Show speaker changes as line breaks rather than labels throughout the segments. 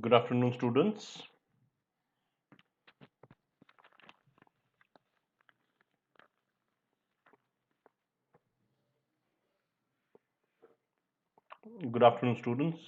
Good afternoon, students. Good afternoon, students.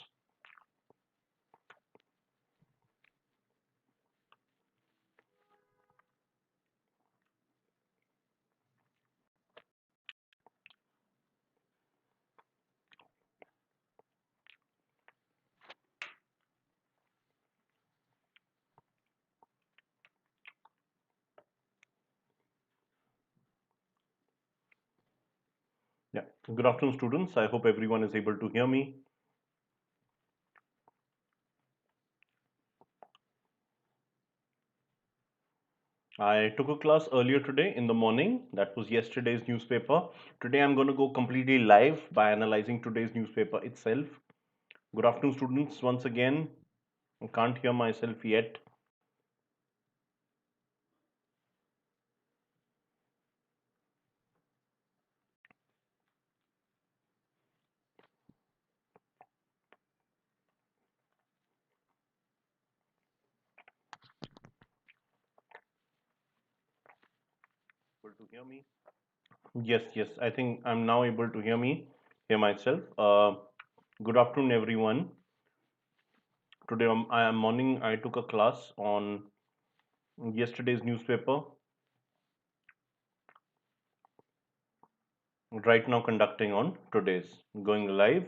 Yeah, good afternoon, students. I hope everyone is able to hear me. I took a class earlier today in the morning. That was yesterday's newspaper. Today I'm going to go completely live by analyzing today's newspaper itself. Good afternoon, students. Once again, I can't hear myself yet. Able to hear me? Yes. I think I'm now able to hear myself. Good afternoon, everyone. Today I am morning. I took a class on yesterday's newspaper. Right now conducting on today's, going live.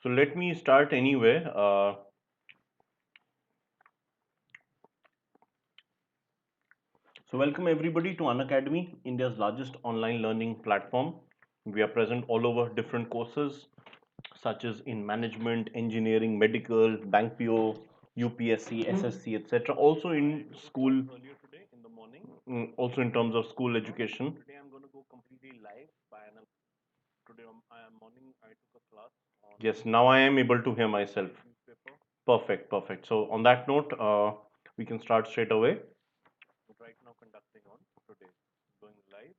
So let me start anyway. So welcome everybody to Unacademy, India's largest online learning platform. We are present all over different courses such as in management, engineering, medical, bank PO, UPSC, SSC, etc. Also in school, earlier today in the morning. Also in terms of school education. Today I'm going to go completely live by today I am morning. I took a class on. Yes, now I am able to hear myself. Perfect. So on that note, we can start straight away. Right now conducting on today, going live.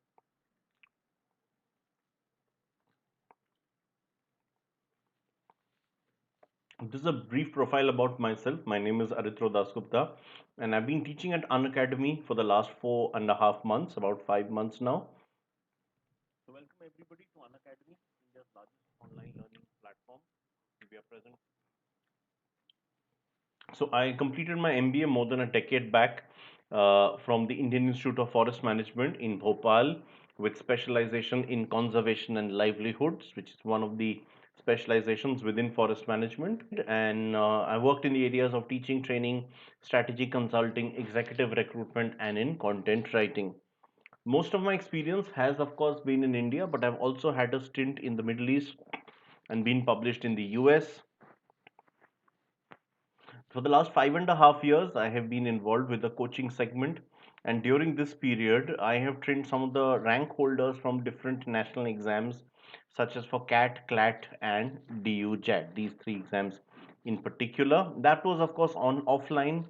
This is a brief profile about myself. My name is Aritro Dasgupta, and I've been teaching at Unacademy for the last 4.5 months, about 5 months now. So welcome everybody to Unacademy, India's largest online learning platform. We are present. So I completed my MBA more than a decade back from the Indian Institute of Forest Management in Bhopal with specialization in conservation and livelihoods, which is one of the specializations within forest management. And I worked in the areas of teaching, training, strategy consulting, executive recruitment, and in content writing. Most of my experience has, of course, been in India, but I've also had a stint in the Middle East and been published in the US. For the last 5.5 years, I have been involved with the coaching segment, and during this period, I have trained some of the rank holders from different national exams, such as for CAT, CLAT, and DU-JAT. These three exams in particular. That was, of course, on offline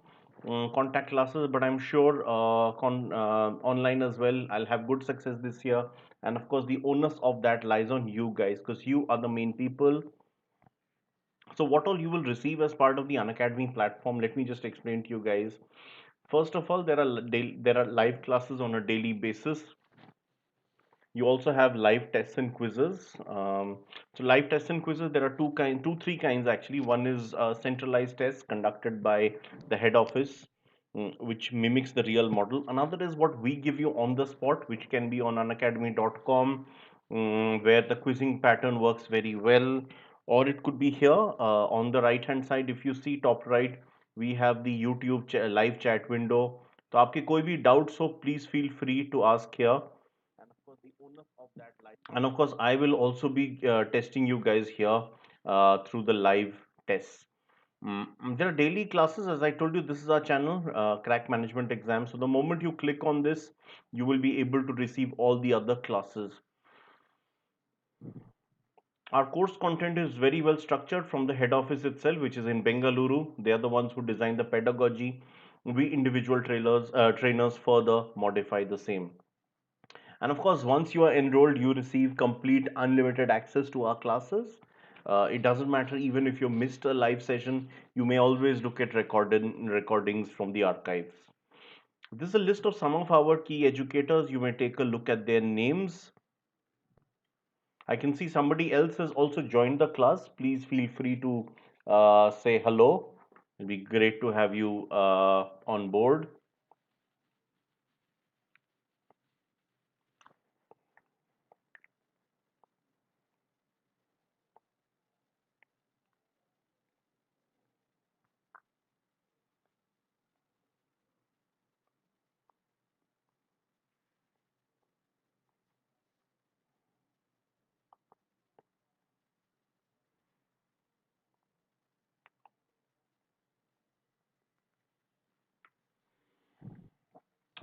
contact classes, but I'm sure online as well. I'll have good success this year, and of course, the onus of that lies on you guys because you are the main people. So what all you will receive as part of the Unacademy platform, let me just explain to you guys. First of all, there are live classes on a daily basis. You also have live tests and quizzes. So live tests and quizzes, there are three kinds actually. One is centralized tests conducted by the head office, which mimics the real model. Another is what we give you on the spot, which can be on unacademy.com, where the quizzing pattern works very well. Or it could be here on the right hand side. If you see top right, we have the YouTube live chat window. तो आपके कोई भी doubts हो, please feel free to ask here. And of course, I will also be testing you guys here through the live tests. There are daily classes. As I told you, this is our channel, Crack Management Exam. So the moment you click on this, you will be able to receive all the other classes. Our course content is very well structured from the head office itself, which is in Bengaluru. They are the ones who design the pedagogy. We individual trainers further modify the same. And of course, once you are enrolled, you receive complete unlimited access to our classes. It doesn't matter even if you missed a live session, you may always look at recordings from the archives. This is a list of some of our key educators. You may take a look at their names. I can see somebody else has also joined the class. Please feel free to say hello. It'll be great to have you on board.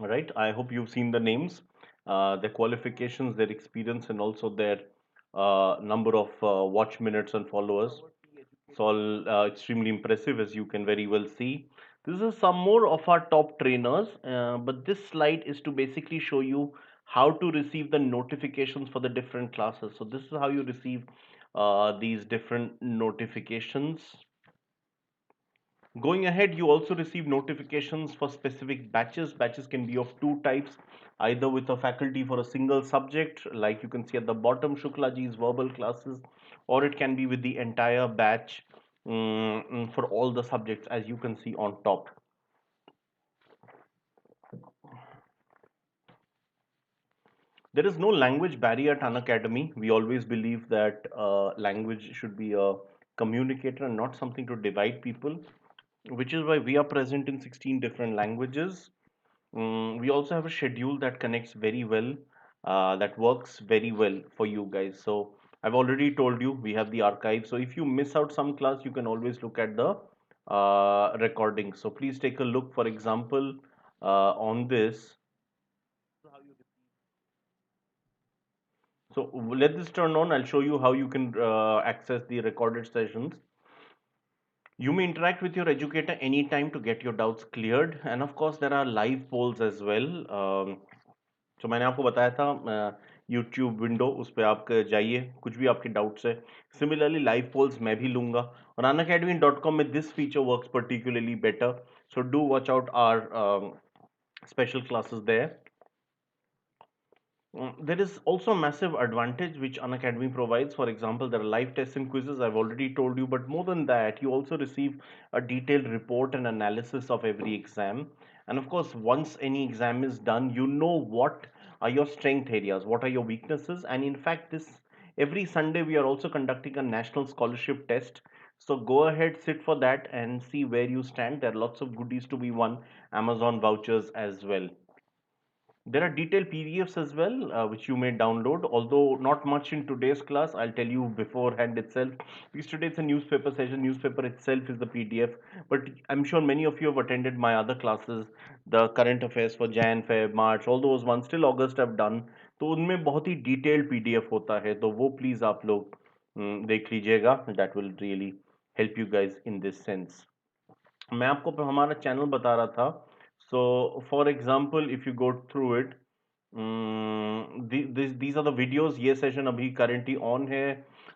All right. I hope you've seen the names, their qualifications, their experience, and also their number of watch minutes and followers. It's all extremely impressive, as you can very well see. This is some more of our top trainers, but this slide is to basically show you how to receive the notifications for the different classes. So this is how you receive these different notifications. Going ahead, you also receive notifications for specific batches. Batches can be of two types, either with a faculty for a single subject, like you can see at the bottom, Shuklaji's verbal classes, or it can be with the entire batch for all the subjects, as you can see on top. There is no language barrier at Unacademy. We always believe that language should be a communicator and not something to divide people, which is why we are present in 16 different languages. We also have a schedule that connects very well, that works very well for you guys. So I've already told you we have the archive. So if you miss out some class, you can always look at the recording. So please take a look, for example, on this. So let this turn on. I'll show you how you can access the recorded sessions. You may interact with your educator anytime to get your doubts cleared. And of course, there are live polls as well. तो मैंने आपको बताया था YouTube window उस पर आप जाइए कुछ भी आपके डाउट्स है सिमिलरली लाइव पोल्स मैं भी लूंगा और unacademy.com में this feature works particularly better so do watch out our special classes there. There is also a massive advantage which Unacademy provides. For example, there are live tests and quizzes, I've already told you, but more than that, you also receive a detailed report and analysis of every exam. And of course, once any exam is done, you know what are your strength areas, what are your weaknesses. And in fact, this every Sunday we are also conducting a national scholarship test. So go ahead, sit for that and see where you stand. There are lots of goodies to be won, Amazon vouchers as well. There are detailed PDFs as well, which you may download, although not much in today's class. I'll tell you beforehand itself, because today it's a newspaper session. Newspaper itself is the PDF, but I'm sure many of you have attended my other classes, the current affairs for Jan, Feb, March, all those ones, till August I've done. तो उनमें बहुत ही detailed PDF होता है, तो वो please आप लोग देख लीजिएगा. That will really help you guys in this sense. मैं आपको हमारा चैनल बता रहा था. So for example, if you go through it, these are the videos. ये सेशन अभी करंटली ऑन है,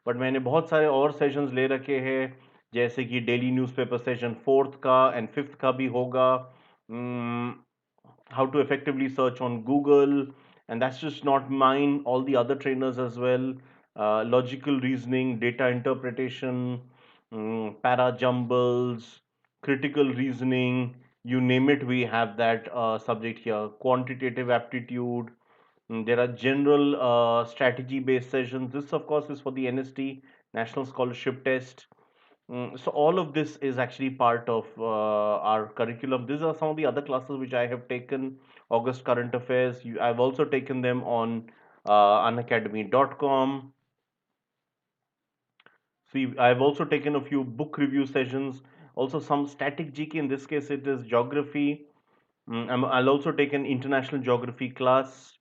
बट मैंने बहुत सारे और सेशंस ले रखे हैं, जैसे कि डेली न्यूज़पेपर सेशन फोर्थ का एंड फिफ्थ का भी होगा. How to effectively search on Google, and that's just not mine, all the other trainers as well. Logical reasoning, data interpretation, para jumbles, critical reasoning, you name it, we have that subject here. Quantitative aptitude. There are general strategy based sessions. This of course is for the NST, National Scholarship Test. So all of this is actually part of our curriculum. These are some of the other classes which I have taken. August current affairs. I've also taken them on unacademy.com. See, I've also taken a few book review sessions. Also some static GK. In this case, it is geography. I'll also take an international geography class.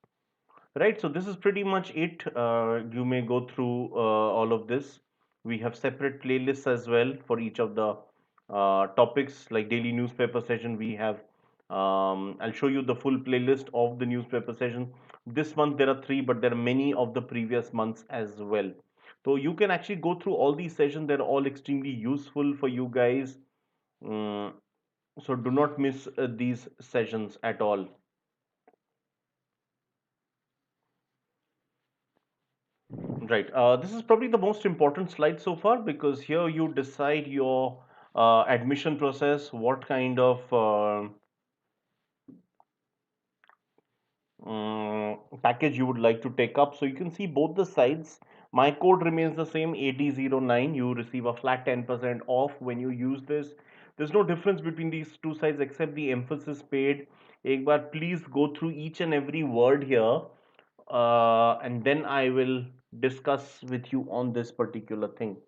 Right, so this is pretty much it. You may go through all of this. We have separate playlists as well for each of the topics, like daily newspaper session. We have, I'll show you the full playlist of the newspaper session. This month there are three, but there are many of the previous months as well. So you can actually go through all these sessions. They're all extremely useful for you guys. Mm, so do not miss these sessions at all. Right. This is probably the most important slide so far because here you decide your admission process, what kind of package you would like to take up. So you can see both the sides. My code remains the same, 8009. You receive a flat 10% off when you use this. There's no difference between these two sides except the emphasis paid. एक बार please go through each and every word here, and then I will discuss with you on this particular thing.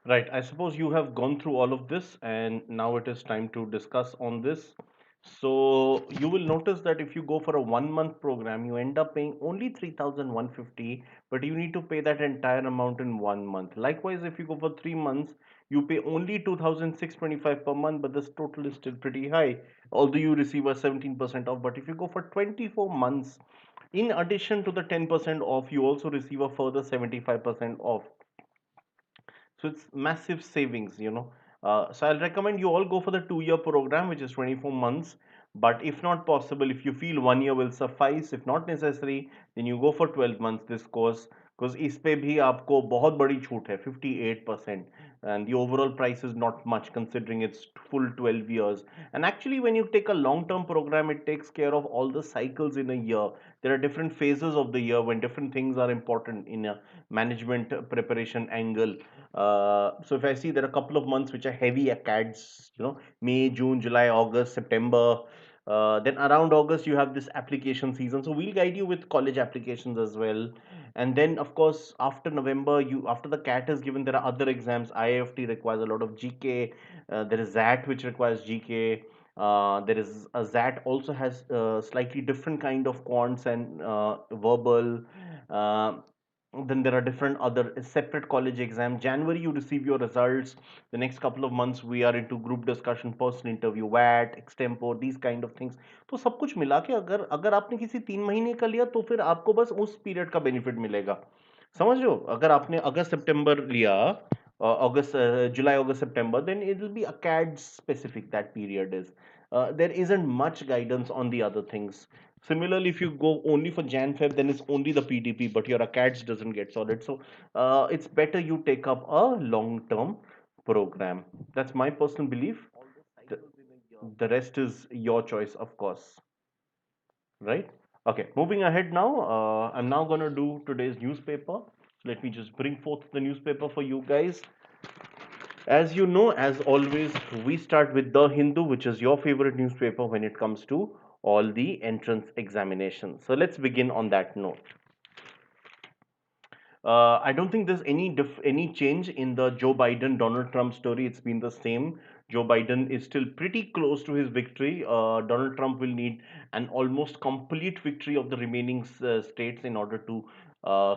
Right. I suppose you have gone through all of this, and now it is time to discuss on this. So you will notice that if you go for a 1 month program, you end up paying only 3,150, but you need to pay that entire amount in 1 month. Likewise, if you go for 3 months, you pay only 2,625 per month, but this total is still pretty high, although you receive a 17% off. But if you go for 24 months, in addition to the 10% off, you also receive a further 75% off. So it's massive savings, you know. So I'll recommend you all go for the 2 year program, which is 24 months. But if not possible, if you feel 1 year will suffice, if not necessary, then you go for 12 months this course. Because इस पे भी आपको बहुत बड़ी छूट है 58%, and the overall price is not much considering it's full 12 years. And actually, when you take a long term program, it takes care of all the cycles in a year. There are different phases of the year when different things are important in a management preparation angle. So if I see there are a couple of months which are heavy ACADS, you know, May, June, July, August, September. Then around August you have this application season. So we'll guide you with college applications as well. And then of course after November, you after the CAT is given, there are other exams. IIFT requires a lot of GK. There is ZAT which requires GK. There is a ZAT also has slightly different kind of quants and verbal. Uh, then there are different other separate college exams. January you receive your results. The next couple of months we are into group discussion, personal interview, VAT, extempore, these kind of things. तो सब कुछ मिला के अगर अगर आपने किसी 3 महीने का लिया तो फिर आपको बस उस पीरियड का बेनिफिट मिलेगा. समझ रहे हो? अगर आपने अगस्त सितंबर लिया, अगस्त, जुलाई अगस्त सितंबर, then it will be a CAD specific, that period is. There isn't much guidance on the other things. Similarly, if you go only for Jan Feb, then it's only the PDP, but your ACADS doesn't get solid. So it's better you take up a long term program. That's my personal belief. The, the rest is your choice, of course. Right? Okay, moving ahead now. I'm now going to do today's newspaper. Let me just bring forth the newspaper for you guys. As you know, as always, we start with The Hindu, which is your favorite newspaper when it comes to all the entrance examinations. So let's begin on that note. I don't think there's any change in the Joe Biden Donald Trump story. It's been the same. Joe Biden is still pretty close to his victory. Donald Trump will need an almost complete victory of the remaining states in order to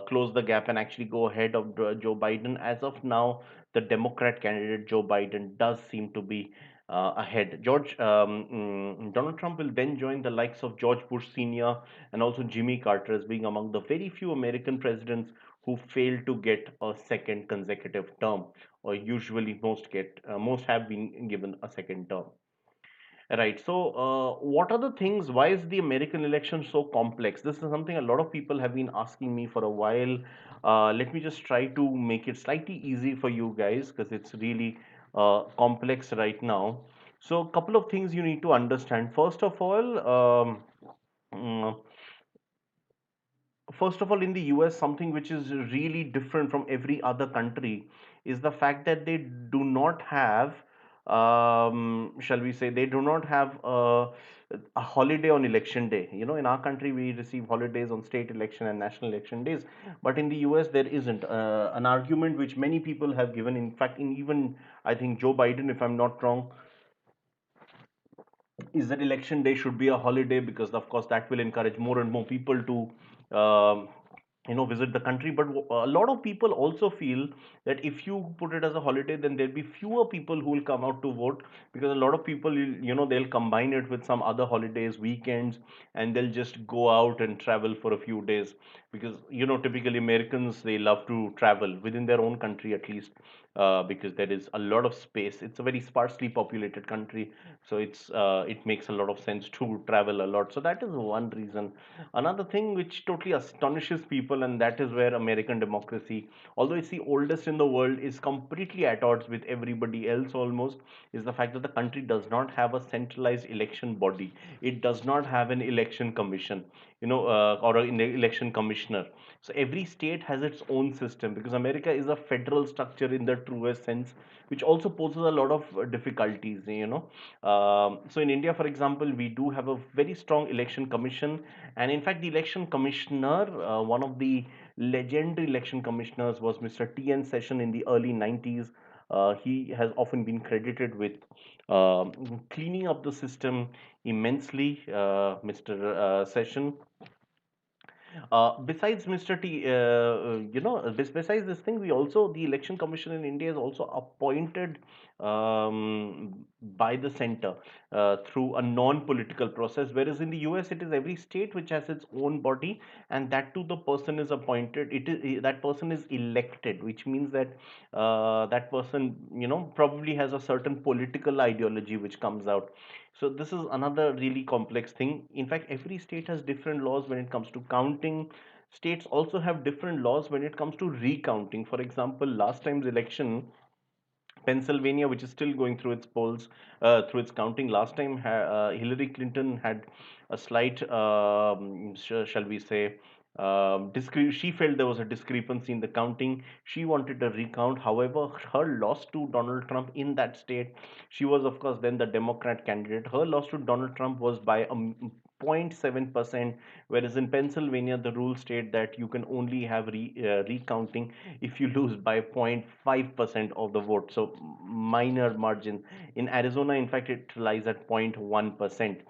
close the gap and actually go ahead of Joe Biden. As of now, the Democrat candidate Joe Biden does seem to be ahead. Donald Trump will then join the likes of George Bush Sr. and also Jimmy Carter as being among the very few American presidents who fail to get a second consecutive term, or usually most have been given a second term. Right. So, what are the things? Why is the American election so complex? This is something a lot of people have been asking me for a while. Let me just try to make it slightly easy for you guys because it's really complex right now. So, a couple of things you need to understand. Mm, First of all, in the US, something which is really different from every other country is the fact that they do not have, shall we say, they do not have a holiday on election day. You know, in our country, we receive holidays on state election and national election days, but in the US, there isn't. An argument which many people have given, in fact, in even, I think, Joe Biden, if I'm not wrong, is that election day should be a holiday because of course that will encourage more and more people to visit the country. But a lot of people also feel that if you put it as a holiday, then there'll be fewer people who will come out to vote, because a lot of people, they'll combine it with some other holidays, weekends, and they'll just go out and travel for a few days, because typically Americans, they love to travel within their own country at least, because there is a lot of space. It's a very sparsely populated country, so it makes a lot of sense to travel a lot. So that is one reason. Another thing which totally astonishes people, and that is where American democracy, although it's the oldest in the world, is completely at odds with everybody else almost, is the fact that the country does not have a centralized election body. It does not have an election commission, or an election commissioner. So every state has its own system, because America is a federal structure in the truest sense, which also poses a lot of difficulties. So in India, for example, we do have a very strong election commission, and in fact, the election commissioner, one of the legendary election commissioners, was Mr. T.N. Session in the early 90s. He has often been credited with cleaning up the system immensely, Mr. Session. Besides Mr. T, besides this thing, the Election Commission in India is also appointed by the center through a non-political process, whereas in the US, it is every state which has its own body, and that too, the person is appointed. That person is elected, which means that that person, probably has a certain political ideology which comes out. So this is another really complex thing. In fact, every state has different laws when it comes to counting. States also have different laws when it comes to recounting. For example, last time's election, Pennsylvania, which is still going through its polls, through its counting, last time Hillary Clinton had a slight, shall we say, she felt there was a discrepancy in the counting. She wanted a recount. However, her loss to Donald Trump in that state, she was, of course, then the Democrat candidate. Her loss to Donald Trump was by a 0.7%, whereas in Pennsylvania, the rule state that you can only have recounting if you lose by 0.5% of the vote. So minor margin. In Arizona, in fact, it lies at 0.1%.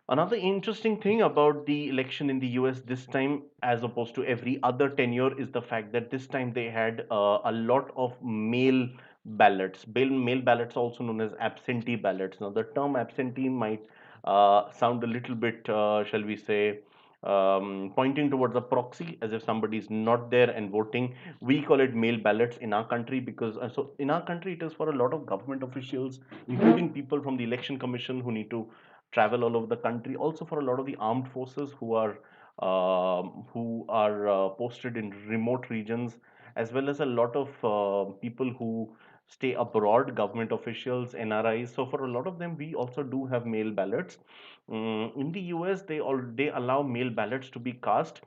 Another interesting thing about the election in the US this time, as opposed to every other tenure, is the fact that this time they had a lot of mail ballots. Mail ballots, also known as absentee ballots. Now, the term absentee might sound a little bit, shall we say, pointing towards a proxy, as if somebody is not there and voting. We call it mail ballots in our country because, so in our country, it is for a lot of government officials, including people from the election commission who need to travel all over the country. Also for a lot of the armed forces who are posted in remote regions, as well as a lot of people who stay abroad, government officials, NRIs. So for a lot of them, we also do have mail ballots. In the US, they allow mail ballots to be cast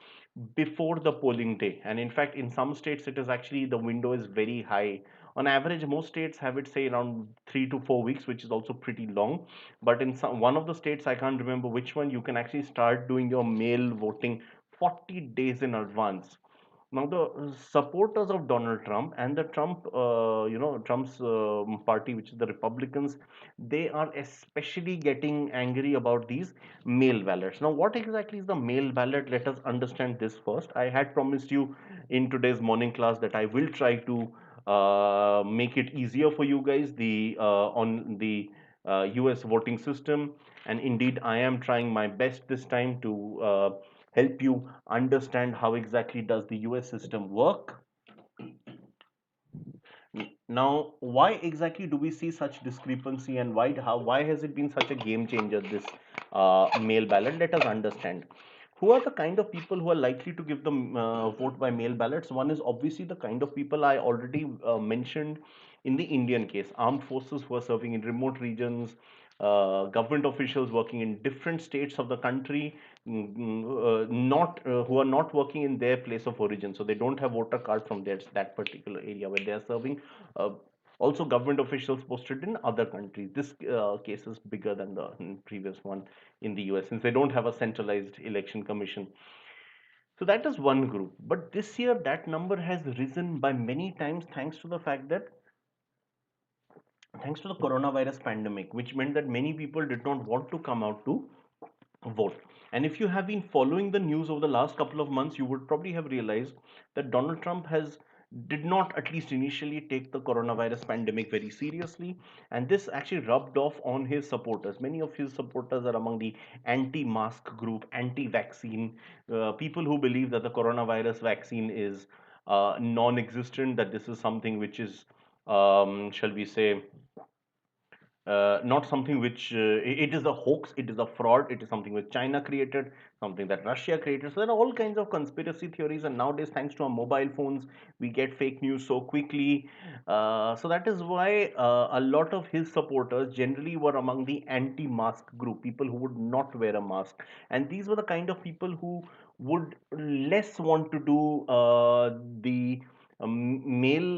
before the polling day, and in fact, in some states, it is actually the window is very high. On average, most states have it say around 3 to 4 weeks, which is also pretty long. But in one of the states, I can't remember which one, you can actually start doing your mail voting 40 days in advance. Now, the supporters of Donald Trump and the Trump's party, which is the Republicans, they are especially getting angry about these mail ballots. Now, what exactly is the mail ballot? Let us understand this first. I had promised you in today's morning class that I will try to make it easier for you guys on the US voting system, and indeed, I am trying my best this time to help you understand how exactly does the US system work. Now, why exactly do we see such discrepancy, and why has it been such a game changer, this mail ballot? Let us understand. Who are the kind of people who are likely to give the vote by mail ballots? One is obviously the kind of people I already mentioned in the Indian case: armed forces who are serving in remote regions, government officials working in different states of the country, not who are not working in their place of origin, so they don't have voter card from that particular area where they are serving. uh, Also government officials posted in other countries. This case is bigger than the previous one in the US, since they don't have a centralized election commission. So that is one group. But this year that number has risen by many times, thanks to the coronavirus pandemic, which meant that many people did not want to come out to vote. And if you have been following the news over the last couple of months, you would probably have realized that Donald Trump has did not, at least initially, take the coronavirus pandemic very seriously, and this actually rubbed off on his supporters. Many of his supporters are among the anti-mask group, anti-vaccine, people who believe that the coronavirus vaccine is non-existent, that this is something which is, shall we say, not something which it is a hoax, it is a fraud, it is something which China created, something that Russia created. So there are all kinds of conspiracy theories, and nowadays, thanks to our mobile phones, we get fake news so quickly. So that is why a lot of his supporters generally were among the anti-mask group, people who would not wear a mask, and these were the kind of people who would less want to do the mail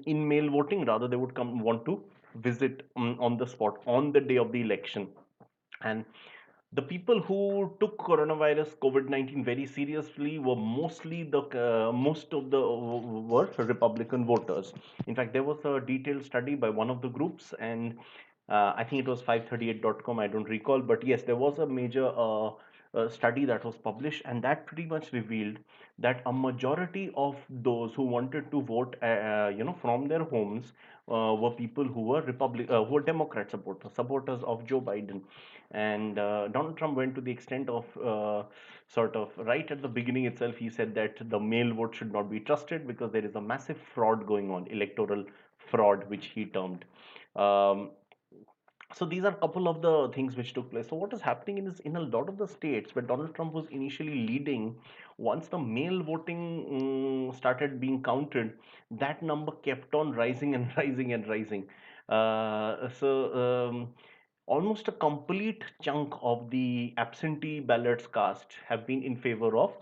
in mail voting. Rather, they would come want to visit on the spot on the day of the election. And the people who took coronavirus COVID-19 very seriously were mostly the most of the were Republican voters. In fact, there was a detailed study by one of the groups, and I think it was 538.com, I don't recall, but yes, there was a major study that was published, and that pretty much revealed that a majority of those who wanted to vote, from their homes, were people who were Democrat supporters of Joe Biden. And Donald Trump went to the extent of sort of right at the beginning itself, he said that the mail vote should not be trusted because there is a massive fraud going on, electoral fraud, which he termed. Um, so these are a couple of the things which took place. So what is happening in a lot of the states where Donald Trump was initially leading, once the mail voting started being counted, that number kept on rising and rising and rising. Almost a complete chunk of the absentee ballots cast have been in favor of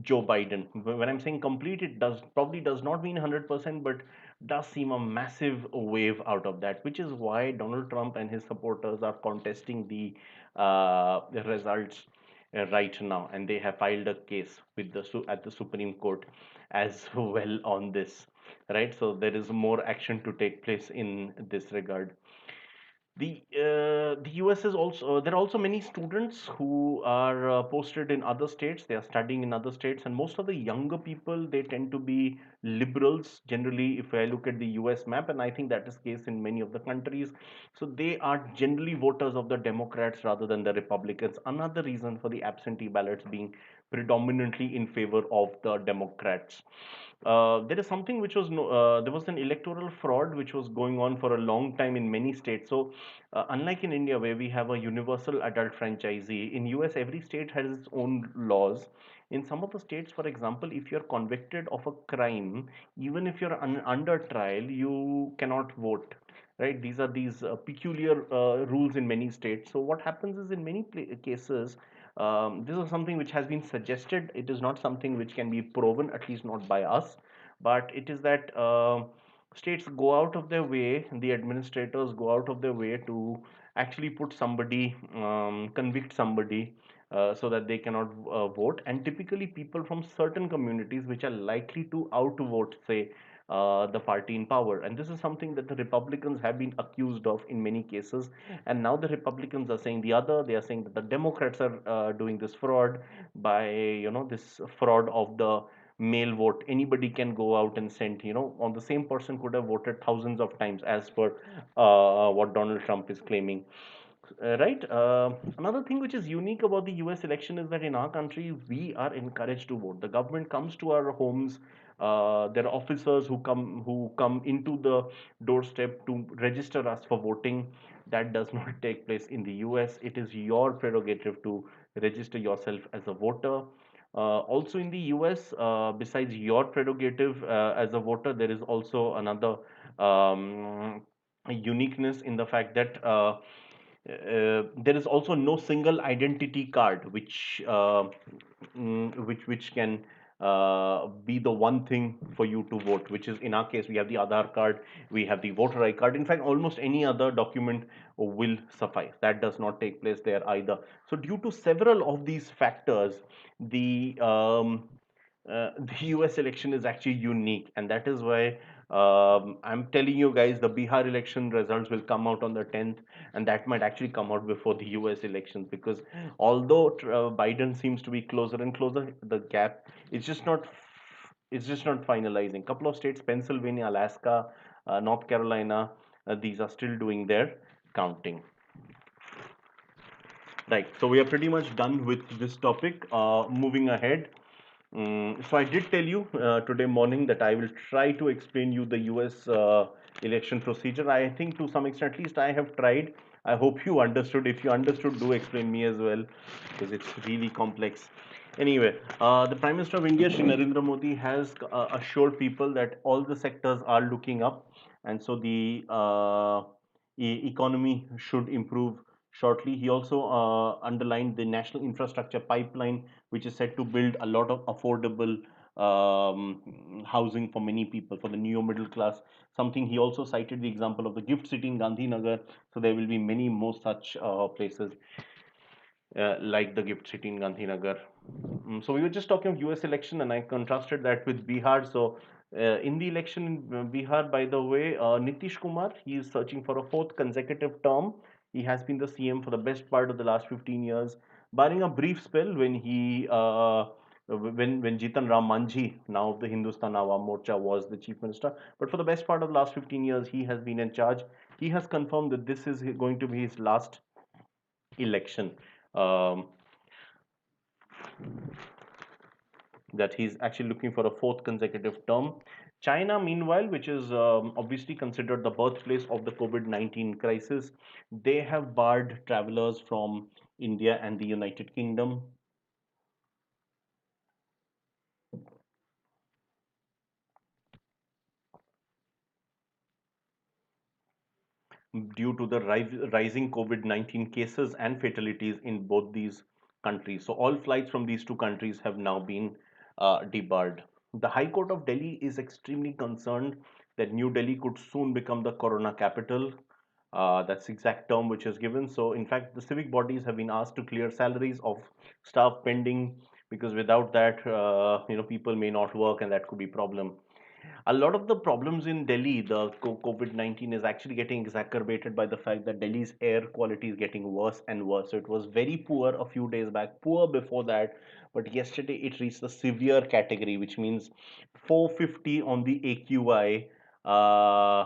Joe Biden. When I'm saying complete, it does not mean 100%, but does seem a massive wave out of that, which is why Donald Trump and his supporters are contesting the results right now, and they have filed a case with at the Supreme Court as well on this. Right, so there is more action to take place in this regard. The US is also there are also many students who are posted in other states. They are studying in other states, and most of the younger people, they tend to be liberals generally. If I look at the US map, and I think that is case in many of the countries, so they are generally voters of the Democrats rather than the Republicans. Another reason for the absentee ballots being predominantly in favor of the Democrats. There is something which was no, there was an electoral fraud which was going on for a long time in many states. So unlike in India, where we have a universal adult franchisee, in US every state has its own laws. In some of the states, for example, if you're convicted of a crime, even if you're under trial, you cannot vote. Right? These are peculiar rules in many states. So what happens is, in many cases, this is something which has been suggested. It is not something which can be proven, at least not by us. But it is that states go out of their way, the administrators go out of their way to actually put somebody, convict somebody, so that they cannot vote. And typically, people from certain communities which are likely to outvote, say, the party in power. And this is something that the Republicans have been accused of in many cases. And now the Republicans are saying the other. They are saying that the Democrats are doing this fraud by, this fraud of the mail vote. Anybody can go out and send, on the same person could have voted thousands of times, as per what Donald Trump is claiming. Right. Another thing which is unique about the US election is that in our country, we are encouraged to vote. The government comes to our homes. There are officers who come into the doorstep to register us for voting. That does not take place in the US. It is your prerogative to register yourself as a voter. Also in the US, besides your prerogative as a voter, there is also another um, uniqueness in the fact that there is also no single identity card which can be the one thing for you to vote, which is in our case we have the Aadhaar card, we have the voter ID card. In fact, almost any other document will suffice. That does not take place there either. So due to several of these factors, the the US election is actually unique, and that is why I'm telling you guys the Bihar election results will come out on the 10th, and that might actually come out before the US elections, because although Biden seems to be closer and closer, the gap is just not finalizing. Couple of states, Pennsylvania, Alaska, North Carolina, these are still doing their counting. Right. So we are pretty much done with this topic. Moving ahead. So I did tell you today morning that I will try to explain you the US election procedure. I think to some extent, at least I have tried. I hope you understood. If you understood, do explain me as well, because it's really complex. Anyway, the Prime Minister of India, Shri Narendra Modi, has assured people that all the sectors are looking up, and so the economy should improve shortly. He also underlined the national infrastructure pipeline, which is set to build a lot of affordable housing for many people, for the neo middle class. Something he also cited the example of the gift city in Gandhinagar. So there will be many more such places like the gift city in Gandhinagar. So we were just talking of US election, and I contrasted that with Bihar. So in the election in Bihar, by the way, Nitish Kumar, he is searching for a fourth consecutive term. He has been the CM for the best part of the last 15 years, barring a brief spell when when Jitan Ram Manjhi, now of the Hindustan Awam Morcha, was the chief minister. But for the best part of the last 15 years, he has been in charge. He has confirmed that this is going to be his last election. Um, that he's actually looking for a fourth consecutive term. China, meanwhile, which is obviously considered the birthplace of the COVID 19 crisis, they have barred travelers from India and the United Kingdom due to the rising COVID 19 cases and fatalities in both these countries. So, all flights from these two countries have now been debarred. The High Court of Delhi is extremely concerned that New Delhi could soon become the corona capital. That's the exact term which is given. So, in fact, the civic bodies have been asked to clear salaries of staff pending, because without that, people may not work, and that could be problem. A lot of the problems in Delhi, the COVID 19 is actually getting exacerbated by the fact that Delhi's air quality is getting worse and worse. So it was very poor a few days back, poor before that, but yesterday it reached the severe category, which means 450 on the AQI,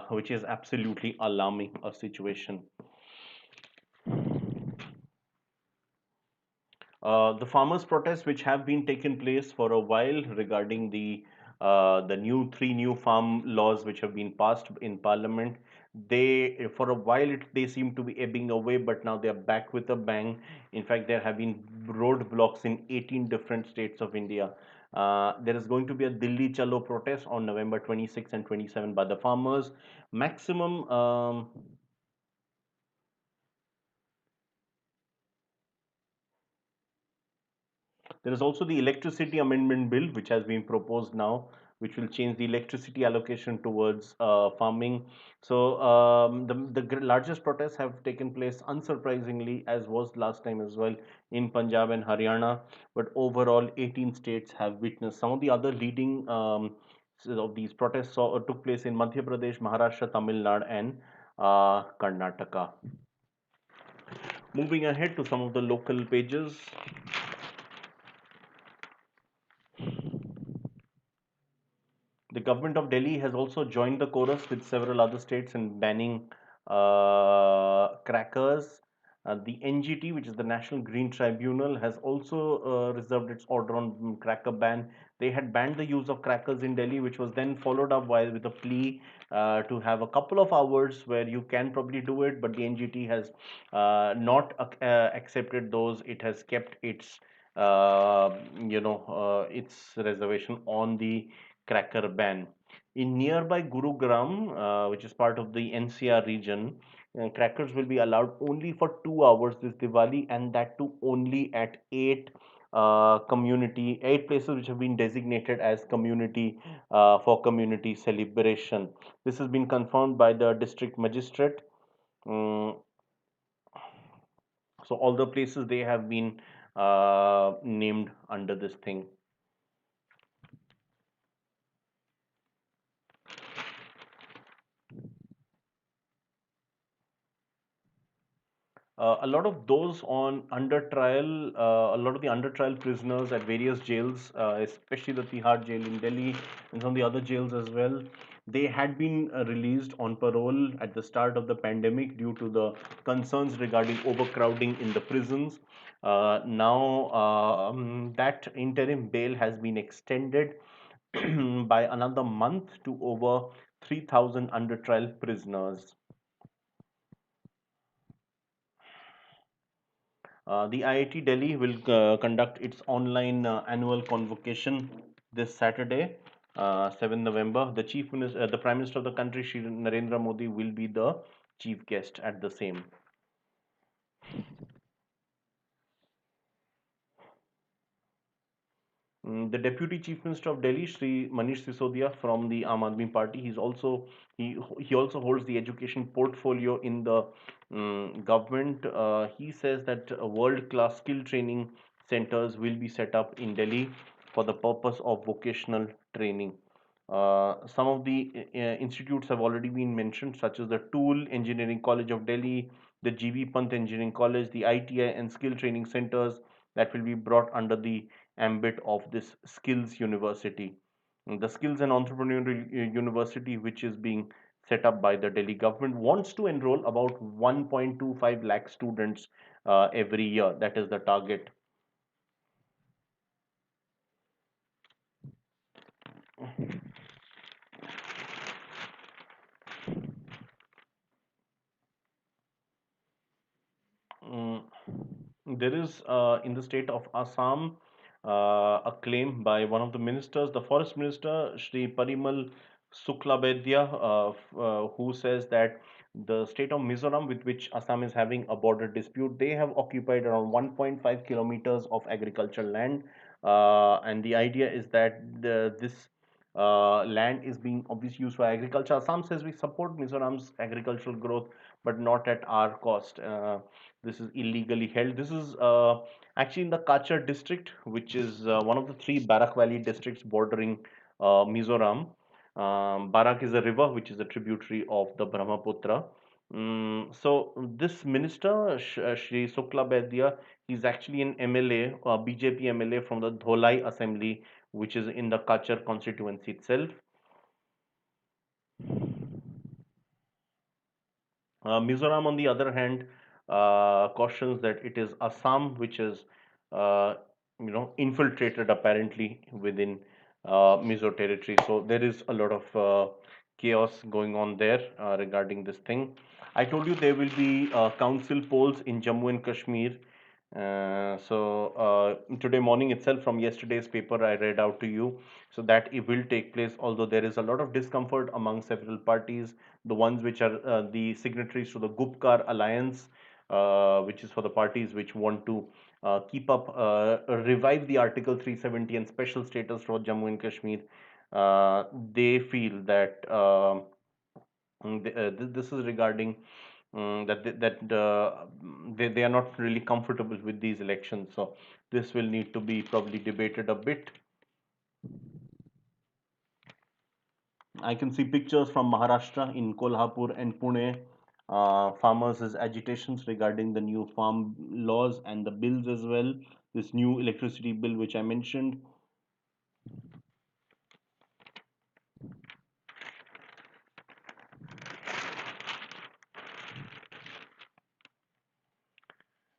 which is absolutely alarming a situation. The farmers' protests, which have been taken place for a while regarding the three new farm laws which have been passed in Parliament, they for a while they seem to be ebbing away, but now they are back with a bang. In fact, there have been roadblocks in 18 different states of India. There is going to be a Delhi Chalo protest on November 26 and 27 by the farmers. Maximum. There is also the electricity amendment bill, which has been proposed now, which will change the electricity allocation towards farming. So the largest protests have taken place, unsurprisingly, as was last time as well, in Punjab and Haryana. But overall, 18 states have witnessed. Some of the other leading of these protests took place in Madhya Pradesh, Maharashtra, Tamil Nadu, and Karnataka. Moving ahead to some of the local pages. The government of Delhi has also joined the chorus with several other states in banning crackers. The NGT, which is the National Green Tribunal, has also reserved its order on cracker ban. They had banned the use of crackers in Delhi, which was then followed up with a plea to have a couple of hours where you can probably do it, but the NGT has not accepted those. It has kept its reservation on the cracker ban. In nearby Gurugram, which is part of the NCR region, crackers will be allowed only for 2 hours this Diwali, and that too only at eight places which have been designated as community for community celebration. This has been confirmed by the district magistrate. Um, so all the places they have been named under this thing. A lot of those on under trial, a lot of the under trial prisoners at various jails, especially the Tihar jail in Delhi and some of the other jails as well, they had been released on parole at the start of the pandemic due to the concerns regarding overcrowding in the prisons. Now that interim bail has been extended by another month to over 3,000 under trial prisoners. The IIT Delhi will conduct its online annual convocation this Saturday, 7 November. The Prime Minister of the country, Shri Narendra Modi, will be the chief guest at the same. The Deputy Chief Minister of Delhi, Shri Manish Sisodia from the Aam Aadmi Party, he also holds the education portfolio in the government. He says that world-class skill training centers will be set up in Delhi for the purpose of vocational training. Some of the institutes have already been mentioned, such as the Tool Engineering College of Delhi, the GV Pant Engineering College, the ITI and skill training centers that will be brought under the ambit of this skills university. The skills and entrepreneurial university, which is being set up by the Delhi government, wants to enroll about 1.25 lakh students every year. That is the target. Mm, there is in the state of Assam a claim by one of the ministers, the forest minister, Shri Parimal Suklabedya, who says that the state of Mizoram, with which Assam is having a border dispute, they have occupied around 1.5 kilometers of agricultural land, and the idea is that this land is being obviously used for agriculture. Assam says we support Mizoram's agricultural growth, but not at our cost. This is illegally held. This is actually in the Kachar district, which is one of the three Barak Valley districts bordering Mizoram. Barak is a river which is a tributary of the Brahmaputra. So this minister, Shri Sukla Baidia, is actually an MLA, BJP MLA from the Dholai Assembly, which is in the Kachar constituency itself. Mizoram, on the other hand, cautions that it is Assam which is, infiltrated apparently within Mizo territory. So there is a lot of chaos going on there regarding this thing. I told you there will be council polls in Jammu and Kashmir. Today morning itself, from yesterday's paper, I read out to you. So that it will take place, although there is a lot of discomfort among several parties, the ones which are the signatories to the Gupkar alliance, which is for the parties which want to revive the Article 370 and special status for Jammu and Kashmir. They feel that this is regarding they are not really comfortable with these elections. So this will need to be probably debated a bit. I can see pictures from Maharashtra in Kolhapur and Pune. Farmers' agitations regarding the new farm laws and the bills as well. This new electricity bill, which I mentioned.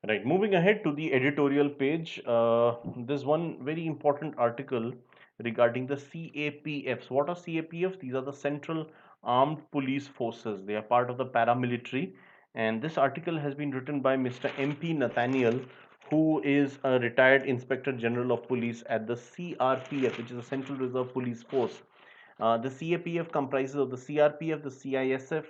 Right. Moving ahead to the editorial page, there's one very important article regarding the CAPFs. What are CAPFs? These are the Central Armed Police Forces. They are part of the paramilitary. And this article has been written by Mr. MP Nathaniel, who is a retired Inspector General of Police at the CRPF, which is the Central Reserve Police Force. The CAPF comprises of the CRPF, the CISF,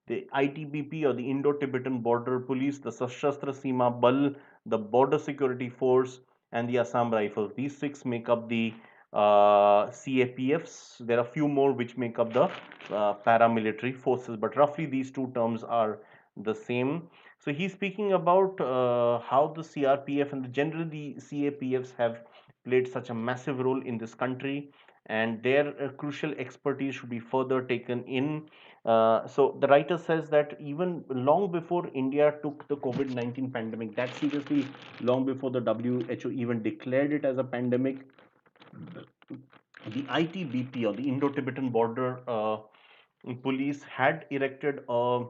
the ITBP or the Indo-Tibetan Border Police, the Sashastra Seema Bal, the Border Security Force, and the Assam Rifles. These six make up the CAPFs. There are a few more which make up the paramilitary forces, but roughly these two terms are the same. So he's speaking about how the CRPF and generally the CAPFs have played such a massive role in this country, and their crucial expertise should be further taken in. So the writer says that even long before India took the COVID-19 pandemic, that seriously, long before the WHO even declared it as a pandemic, the ITBP or the Indo-Tibetan Border Police had erected a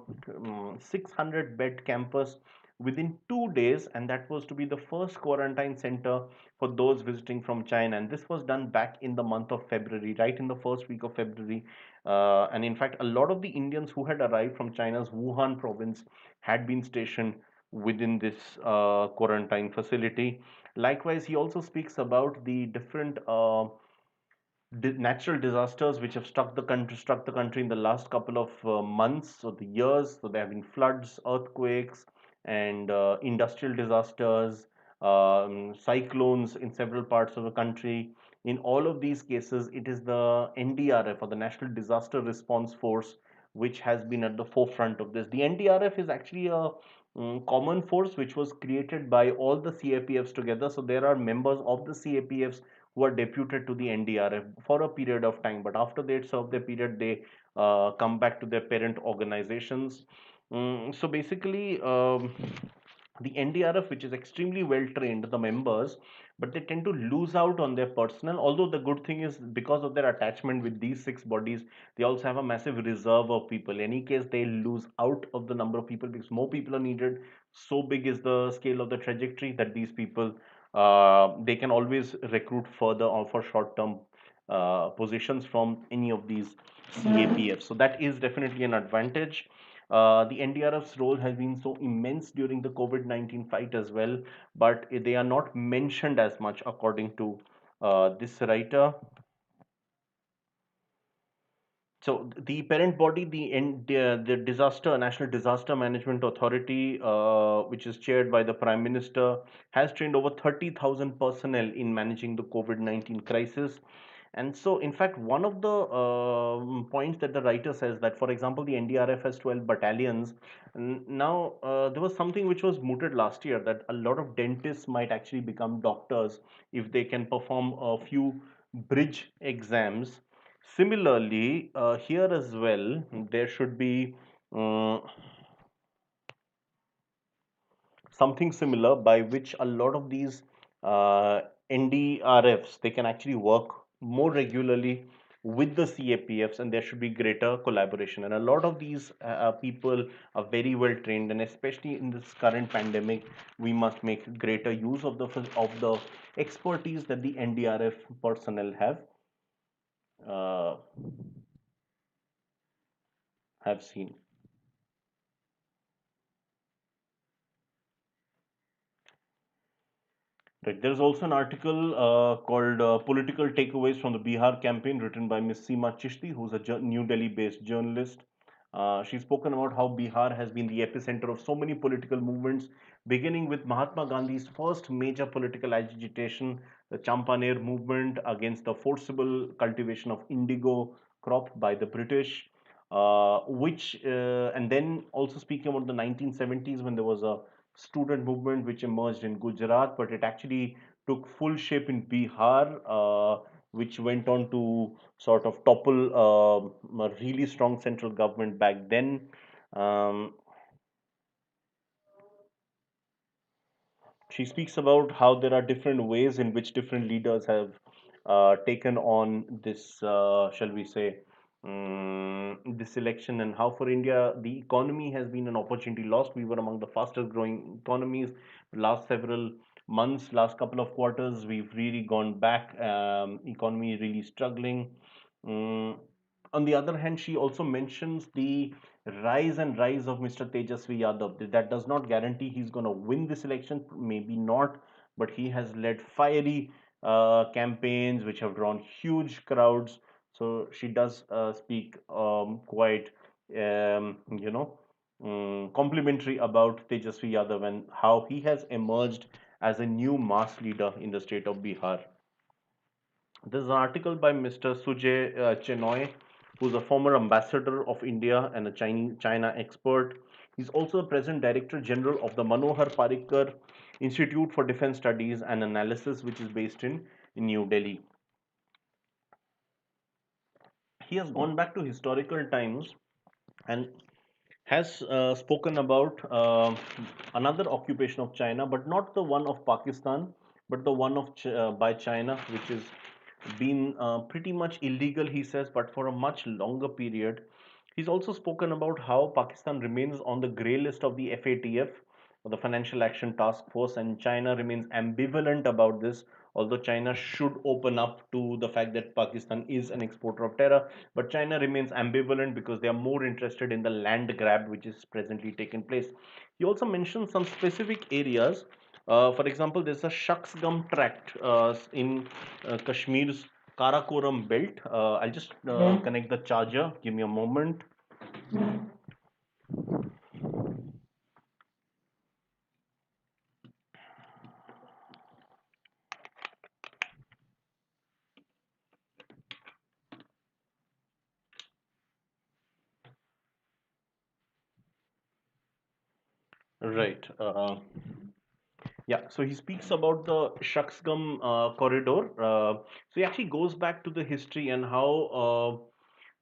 600 bed campus within 2 days, and that was to be the first quarantine center for those visiting from China. And this was done back in the month of February, right in the first week of February. And in fact, a lot of the Indians who had arrived from China's Wuhan province had been stationed within this quarantine facility. Likewise, he also speaks about the different natural disasters which have struck the country in the last couple of months or the years. So there have been floods, earthquakes, and industrial disasters, cyclones in several parts of the country. In all of these cases, it is the NDRF or the National Disaster Response Force which has been at the forefront of this. The NDRF is actually a common force which was created by all the CAPFs together. So there are members of the CAPFs who are deputed to the NDRF for a period of time. But after they serve their period, they come back to their parent organizations. So basically, the NDRF, which is extremely well trained, the members, but they tend to lose out on their personnel. Although the good thing is, because of their attachment with these six bodies, they also have a massive reserve of people. In any case, they lose out of the number of people because more people are needed. So big is the scale of the trajectory that these people they can always recruit further or for short-term positions from any of these CAPFs. So that is definitely an advantage. The NDRF's role has been so immense during the COVID-19 fight as well, but they are not mentioned as much according to this writer. So the parent body, the disaster National Disaster Management Authority, which is chaired by the Prime Minister, has trained over 30,000 personnel in managing the COVID-19 crisis. And so, in fact, one of the points that the writer says that, for example, the NDRF has 12 battalions. Now, there was something which was mooted last year that a lot of dentists might actually become doctors if they can perform a few bridge exams. Similarly, here as well, there should be uh, something similar by which a lot of these NDRFs they can actually work more regularly with the CAPFs, and there should be greater collaboration. And a lot of these people are very well trained, and especially in this current pandemic, we must make greater use of the expertise that the NDRF personnel uh, have seen. Right. There's also an article called Political Takeaways from the Bihar Campaign, written by Ms. Seema Chishti, who's a New Delhi based journalist. She's spoken about how Bihar has been the epicenter of so many political movements, beginning with Mahatma Gandhi's first major political agitation, the Champaner movement against the forcible cultivation of indigo crop by the British, and then also speaking about the 1970s when there was a student movement which emerged in Gujarat, but it actually took full shape in Bihar, which went on to sort of topple a really strong central government back then. Um, she speaks about how there are different ways in which different leaders have taken on this, shall we say, this election and how for India the economy has been an opportunity lost. We were among the fastest growing economies last several months, last couple of quarters. We've really gone back. Economy is really struggling. Mm, on the other hand, she also mentions the rise of Mr. Tejasvi Yadav. That does not guarantee he's going to win this election, maybe not, but he has led fiery campaigns which have drawn huge crowds. So she does speak quite, complimentary about Tejasvi Yadav and how he has emerged as a new mass leader in the state of Bihar. There's an article by Mr. Sujay Chenoy, who's a former ambassador of India and a China expert. He's also the present director general of the Manohar Parikar Institute for Defense Studies and Analysis, which is based in New Delhi. He has gone back to historical times and has spoken about another occupation of China, but not the one of Pakistan, but the one of by China, which is been pretty much illegal, he says, but for a much longer period. He's also spoken about how Pakistan remains on the grey list of the FATF, or the Financial Action Task Force, and China remains ambivalent about this. Although China should open up to the fact that Pakistan is an exporter of terror, but China remains ambivalent because they are more interested in the land grab which is presently taking place. He also mentioned some specific areas. For example, there's a Shaksgam tract in Kashmir's Karakoram belt. I'll just connect the charger. Give me a moment. Right. Yeah, so he speaks about the Shaksgam corridor. So he actually goes back to the history and how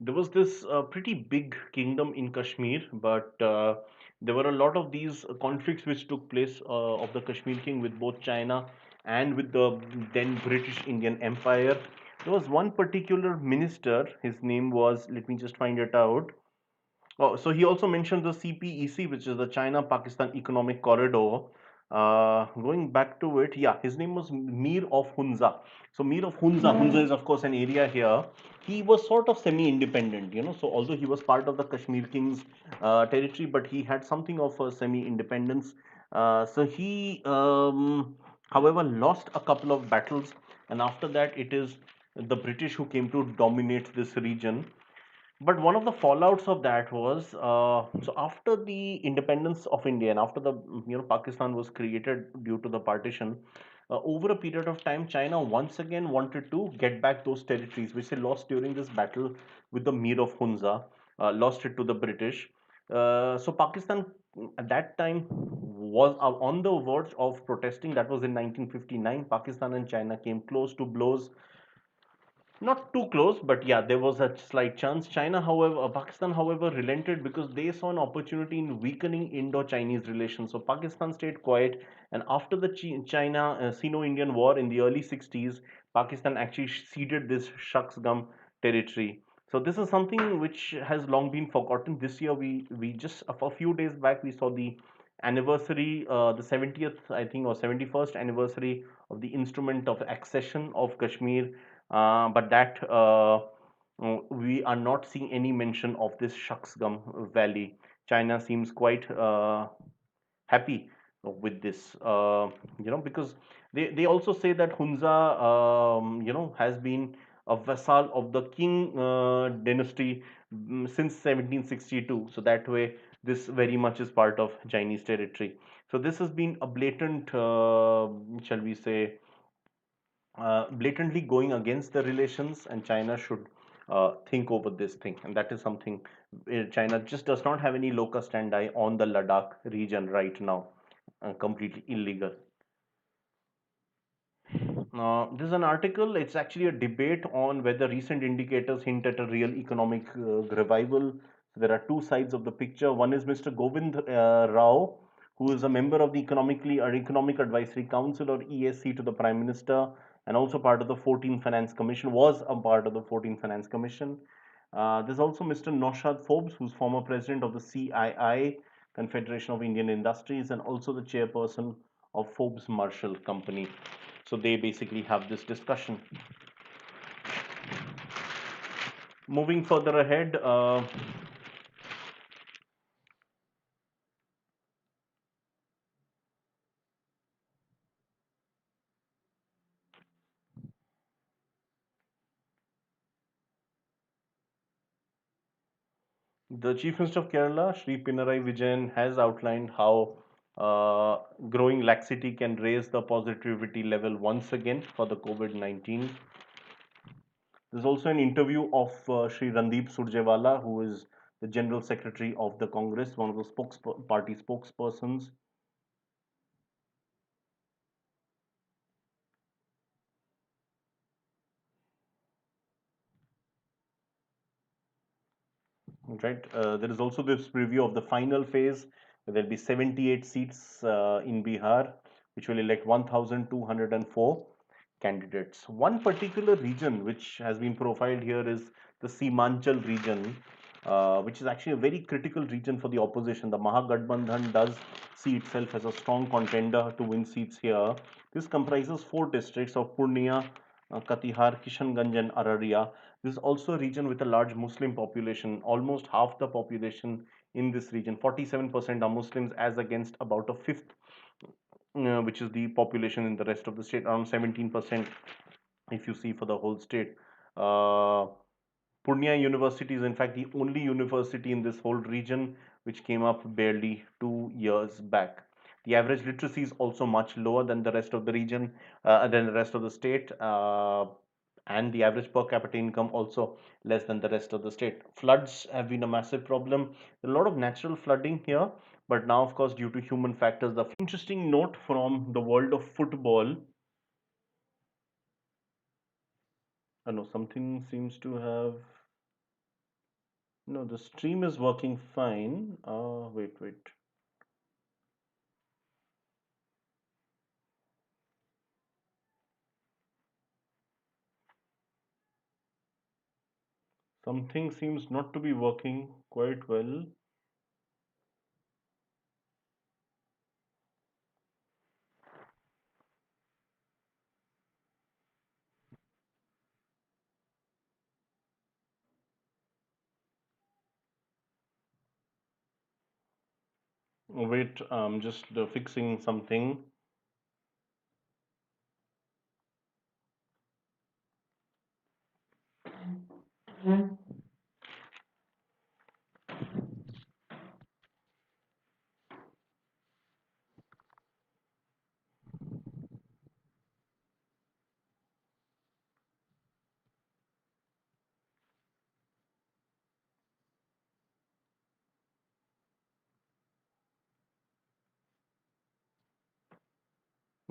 there was this pretty big kingdom in Kashmir, but there were a lot of these conflicts which took place of the Kashmir king with both China and with the then British Indian Empire. There was one particular minister, his name was, let me just find it out. Oh, so he also mentioned the CPEC, which is the China-Pakistan Economic Corridor. Going back to it, yeah, his name was Mir of Hunza. So Mir of Hunza, Hunza is of course an area here. He was sort of semi-independent, you know. So although he was part of the Kashmir King's territory, but he had something of a semi-independence. So he, however, lost a couple of battles, and after that, it is the British who came to dominate this region. But one of the fallouts of that was so after the independence of India and after the Pakistan was created due to the partition. Over a period of time, China once again wanted to get back those territories which they lost during this battle with the Mir of Hunza, lost it to the British. So Pakistan at that time was on the verge of protesting. That was in 1959. Pakistan and China came close to blows, not too close, but yeah, there was a slight chance. Pakistan, however, relented because they saw an opportunity in weakening Indo-Chinese relations. So Pakistan stayed quiet, and after the China Sino-Indian War in the early 60s, Pakistan actually ceded this Shaksgam territory. So this is something which has long been forgotten. This year, we just a few days back we saw the anniversary, the 70th, I think, or 71st anniversary of the instrument of accession of Kashmir, but that we are not seeing any mention of this Shaksgam Valley. China seems quite happy with this, because they also say that Hunza, has been a vassal of the King dynasty since 1762. So that way, this very much is part of Chinese territory. So this has been a blatant, shall we say, blatantly going against the relations, and China should think over this thing. And that is something China just does not have any locus standi on the Ladakh region right now, completely illegal. This is an article. It's actually a debate on whether recent indicators hint at a real economic revival. There are two sides of the picture. One is Mr. Govind Rao, who is a member of the Economic Advisory Council, or ESC, to the Prime Minister, and also part of the 14th Finance Commission. Was a part of the 14th Finance Commission. There's also Mr. Naushad Forbes, who's former president of the CII, Confederation of Indian Industries, and also the chairperson of Forbes Marshall Company. So they basically have this discussion. Moving further ahead, the Chief Minister of Kerala, Sri Pinarayi Vijayan, has outlined how growing laxity can raise the positivity level once again for the COVID-19. There's also an interview of Sri Randeep Surjewala, who is the General Secretary of the Congress, one of the party spokespersons. Right. There is also this preview of the final phase. There'll be 78 seats in Bihar, which will elect 1,204 candidates. One particular region which has been profiled here is the Simanchal region, which is actually a very critical region for the opposition. The Mahagathbandhan does see itself as a strong contender to win seats here. This comprises four districts of Purnia, Katihar, Kishanganj, and Araria. This is also a region with a large Muslim population. Almost half the population in this region, 47% are Muslims, as against about a fifth, which is the population in the rest of the state, around 17% if you see for the whole state. Uh, Purnia University is in fact the only university in this whole region which came up barely 2 years back. The average literacy is also much lower than the rest of the region, than the rest of the state, and the average per capita income also less than the rest of the state. Floods have been a massive problem. A lot of natural flooding here, but now, of course, due to human factors, the interesting note from the world of football. I know something seems to have. No, the stream is working fine. Wait. Something seems not to be working quite well. Wait, I'm just fixing something.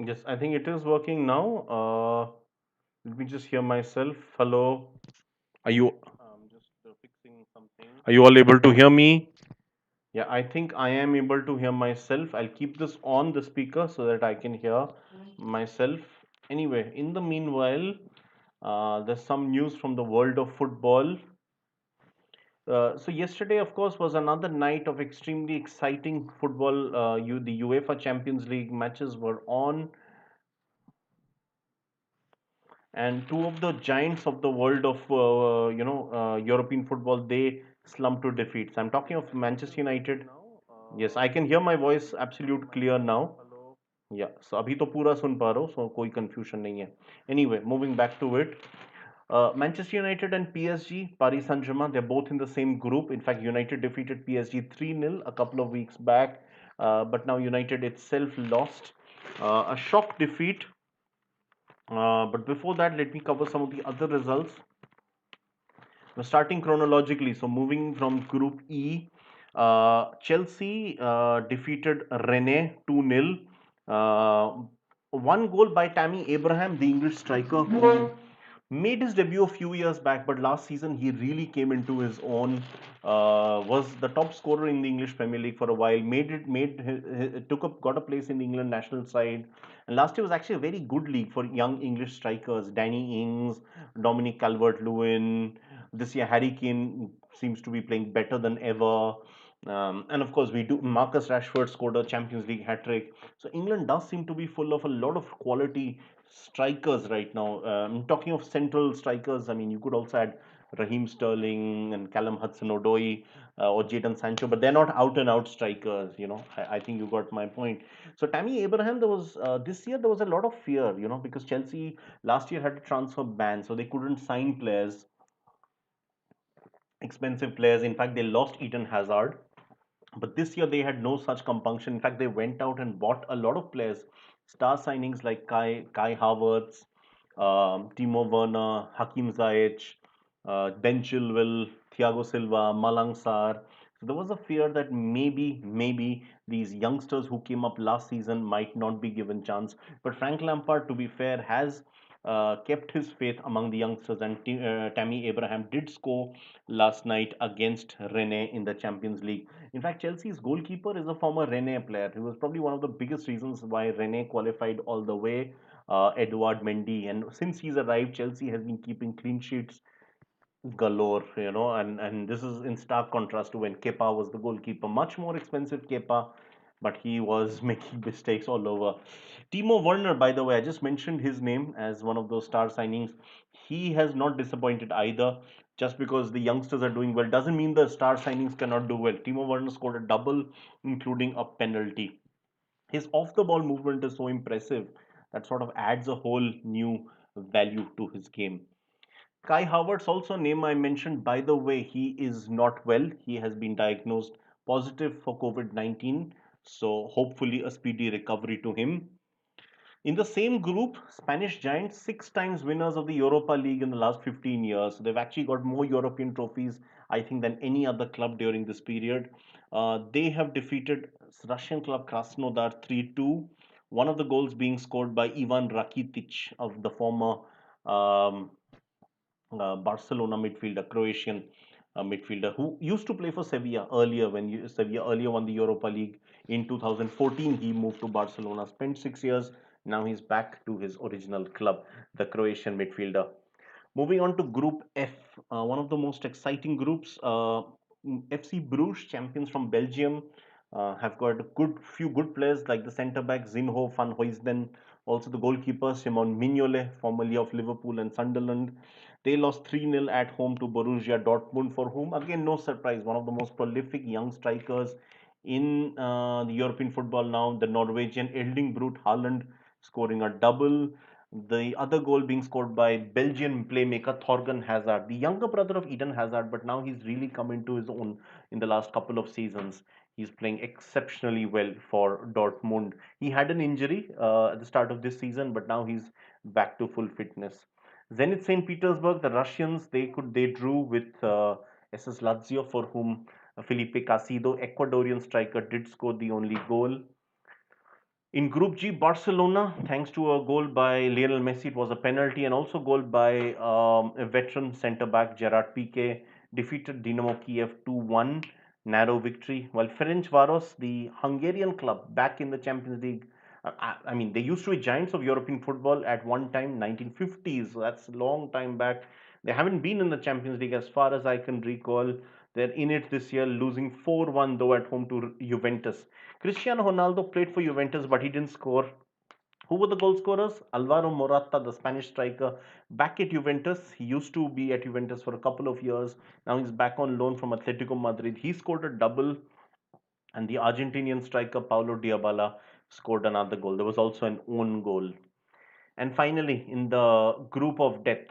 Yes, I think it is working now. Let me just hear myself. Hello. Are you? I'm just fixing something. Are you all able to hear me? Yeah, I think I am able to hear myself. I'll keep this on the speaker so that I can hear myself. Anyway, in the meanwhile, there's some news from the world of football. So yesterday, of course, was another night of extremely exciting football. The UEFA Champions League matches were on, and two of the giants of the world of European football, they slumped to defeats. I'm talking of Manchester United. Yes, I can hear my voice absolute clear now. Yeah, so अभी तो पूरा सुन पा रहा हूँ, so कोई confusion नहीं है. Anyway, moving back to it. Manchester United and PSG, Paris Saint-Germain, they're both in the same group. In fact, United defeated PSG 3-0 a couple of weeks back, but now United itself lost. A shock defeat. But before that, let me cover some of the other results. Now, starting chronologically, so moving from Group E, Chelsea defeated Rennes 2-0. One goal by Tammy Abraham, the English striker, who made his debut a few years back, but last season he really came into his own. Was the top scorer in the English Premier League for a while. Got a place in the England national side, and last year was actually a very good league for young English strikers. Danny Ings, Dominic Calvert-Lewin, This year, Harry Kane seems to be playing better than ever. And of course, we do. Marcus Rashford scored a Champions League hat trick. So England does seem to be full of a lot of quality strikers right now. Talking of central strikers, I mean, you could also add Raheem Sterling and Callum Hudson-Odoi or Jadon Sancho, but they're not out and out strikers. I think you got my point. So Tammy Abraham, there was this year there was a lot of fear, because Chelsea last year had a transfer ban, so they couldn't sign players, expensive players. In fact, they lost Eden Hazard, but this year they had no such compunction. In fact, they went out and bought a lot of players, star signings like Kai Havertz, Timo Werner, Hakim Ziyech, Ben Chilwell, Thiago Silva, Malang Sarr. So there was a fear that maybe these youngsters who came up last season might not be given chance. But Frank Lampard, to be fair, has kept his faith among the youngsters, and Tammy Abraham did score last night against Rennes in the Champions League. In fact, Chelsea's goalkeeper is a former Rennes player. He was probably one of the biggest reasons why Rennes qualified all the way, Edouard Mendy. And since he's arrived, Chelsea has been keeping clean sheets galore, and this is in stark contrast to when Kepa was the goalkeeper. Much more expensive Kepa, but he was making mistakes all over. Timo Werner, by the way, I just mentioned his name as one of those star signings. He has not disappointed either. Just because the youngsters are doing well doesn't mean the star signings cannot do well. Timo Werner scored a double, including a penalty. His off the ball movement is so impressive that sort of adds a whole new value to his game. Kai Havertz, also a name I mentioned. By the way, he is not well. He has been diagnosed positive for COVID-19. So hopefully a speedy recovery to him. In the same group, Spanish giants, six times winners of the Europa League in the last 15 years. So they've actually got more European trophies, I think, than any other club during this period. They have defeated Russian club Krasnodar 3-2. One of the goals being scored by Ivan Rakitic of the former um, Barcelona midfielder, Croatian midfielder, who used to play for Sevilla earlier when Sevilla earlier won the Europa League in 2014. He moved to Barcelona, spent 6 years. Now he's back to his original club, the Croatian midfielder. Moving on to Group F, one of the most exciting groups. FC Bruges, champions from Belgium, have got a good few good players like the centre back Zinho van Huysden, also the goalkeeper Simon Mignolet, formerly of Liverpool and Sunderland. They lost 3-0 at home to Borussia Dortmund, for whom, again, no surprise, one of the most prolific young strikers in the European football now, the Norwegian Elding Brute Haaland, scoring a double. The other goal being scored by Belgian playmaker Thorgan Hazard, the younger brother of Eden Hazard, but now he's really come into his own in the last couple of seasons. He's playing exceptionally well for Dortmund. He had an injury at the start of this season, but now he's back to full fitness. Zenit St. Petersburg, the Russians, they drew with SS Lazio, for whom Felipe Casido, Ecuadorian striker, did score the only goal. In Group G, Barcelona, thanks to a goal by Lionel Messi, it was a penalty, and also goal by a veteran centre back Gerard Piqué, defeated Dinamo Kiev 2-1, narrow victory. While Ferencvaros, the Hungarian club, back in the Champions League. I mean, they used to be giants of European football at one time, 1950s. So that's a long time back. They haven't been in the Champions League as far as I can recall. They're in it this year, losing 4-1 though at home to Juventus. Cristiano Ronaldo played for Juventus, but he didn't score. Who were the goal scorers? Alvaro Morata, the Spanish striker, back at Juventus. He used to be at Juventus for a couple of years. Now he's back on loan from Atletico Madrid. He scored a double, and the Argentinian striker Paulo Dybala scored another goal. There was also an own goal. And finally, in the group of death,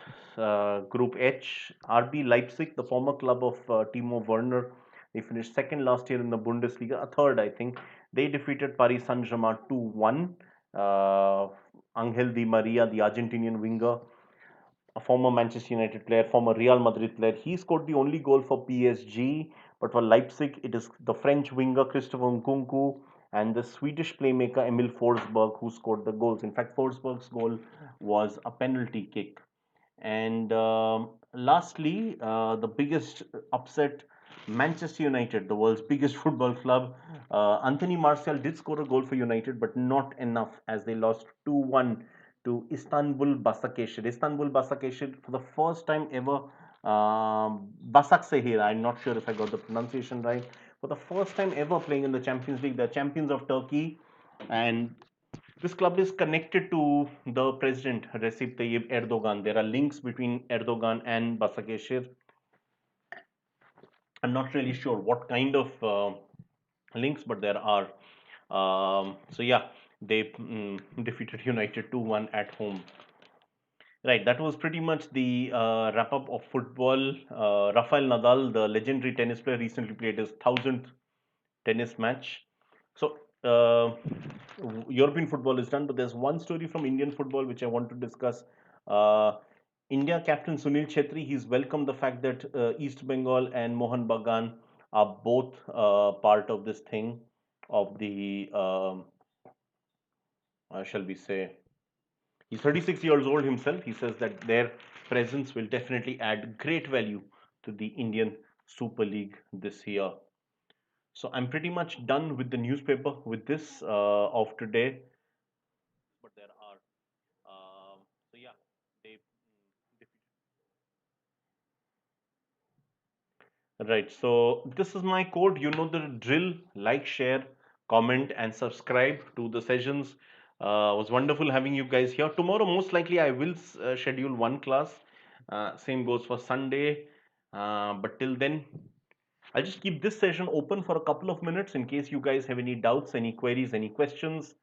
Group H, RB Leipzig, the former club of Timo Werner, they finished second last year in the Bundesliga, a third, I think. They defeated Paris Saint-Germain 2-1. Uh, Angel Di Maria, the Argentinian winger, a former Manchester United player, former Real Madrid player, he scored the only goal for PSG. But for Leipzig, it is the French winger Christopher Nkunku and the Swedish playmaker Emil Forsberg who scored the goals. In fact, Forsberg's goal was a penalty kick. And lastly, the biggest upset, Manchester United, the world's biggest football club. Anthony Martial did score a goal for United, but not enough as they lost 2-1 to Istanbul Basaksehir. Istanbul Basaksehir, for the first time ever, Basaksehir. I'm not sure if I got the pronunciation right. For the first time ever playing in the Champions League, the champions of Turkey, and this club is connected to the president Recep Tayyip Erdogan. There are links between Erdogan and Basaksehir. I'm not really sure what kind of links, but there are. So yeah, they defeated United 2-1 at home. Right, that was pretty much the wrap up of football. Rafael Nadal, the legendary tennis player, recently played his 1000th tennis match. So, European football is done, but there's one story from Indian football which I want to discuss. Uh, India captain Sunil Chhetri, he's welcomed the fact that East Bengal and Mohan Bagan are both part of this thing of the, shall we say, he's 36 years old himself. He says that their presence will definitely add great value to the Indian Super League this year. So I'm pretty much done with the newspaper with this of today. But there are, so yeah, they right. So this is my code. You know the drill. Like, share, comment, and subscribe to the sessions. Was wonderful having you guys here. Tomorrow, most likely, I will schedule one class. Same goes for Sunday. But till then, I'll just keep this session open for a couple of minutes in case you guys have any doubts, any queries, any questions.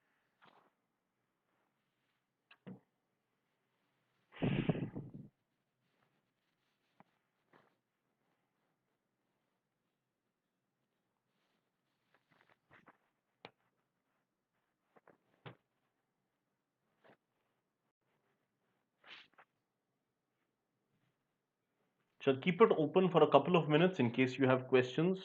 So I'll keep it open for a couple of minutes in case you have questions.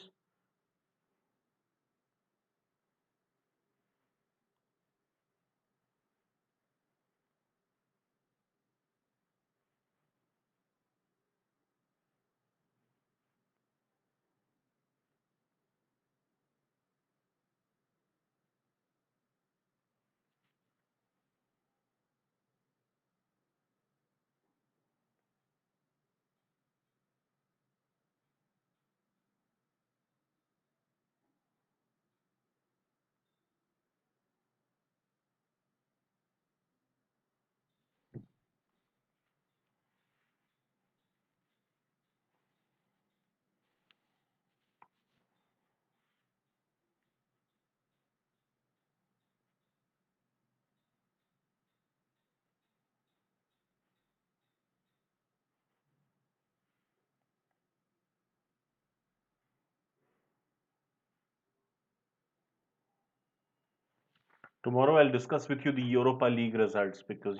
Tomorrow I'll discuss with you the Europa League results because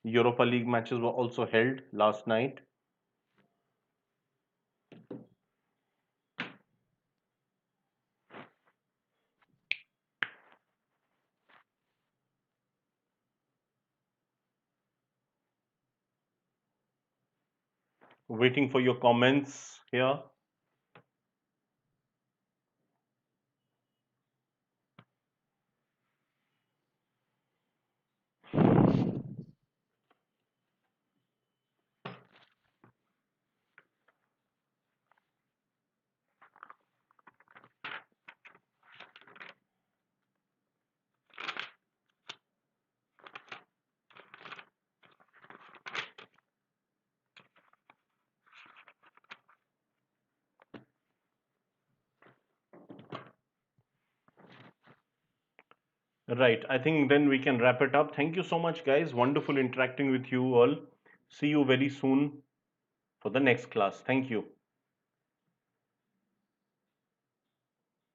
Europa League matches were also held last night. Waiting for your comments here. Right. I think then we can wrap it up. Thank you so much, guys. Wonderful interacting with you all. See you very soon for the next class. Thank you.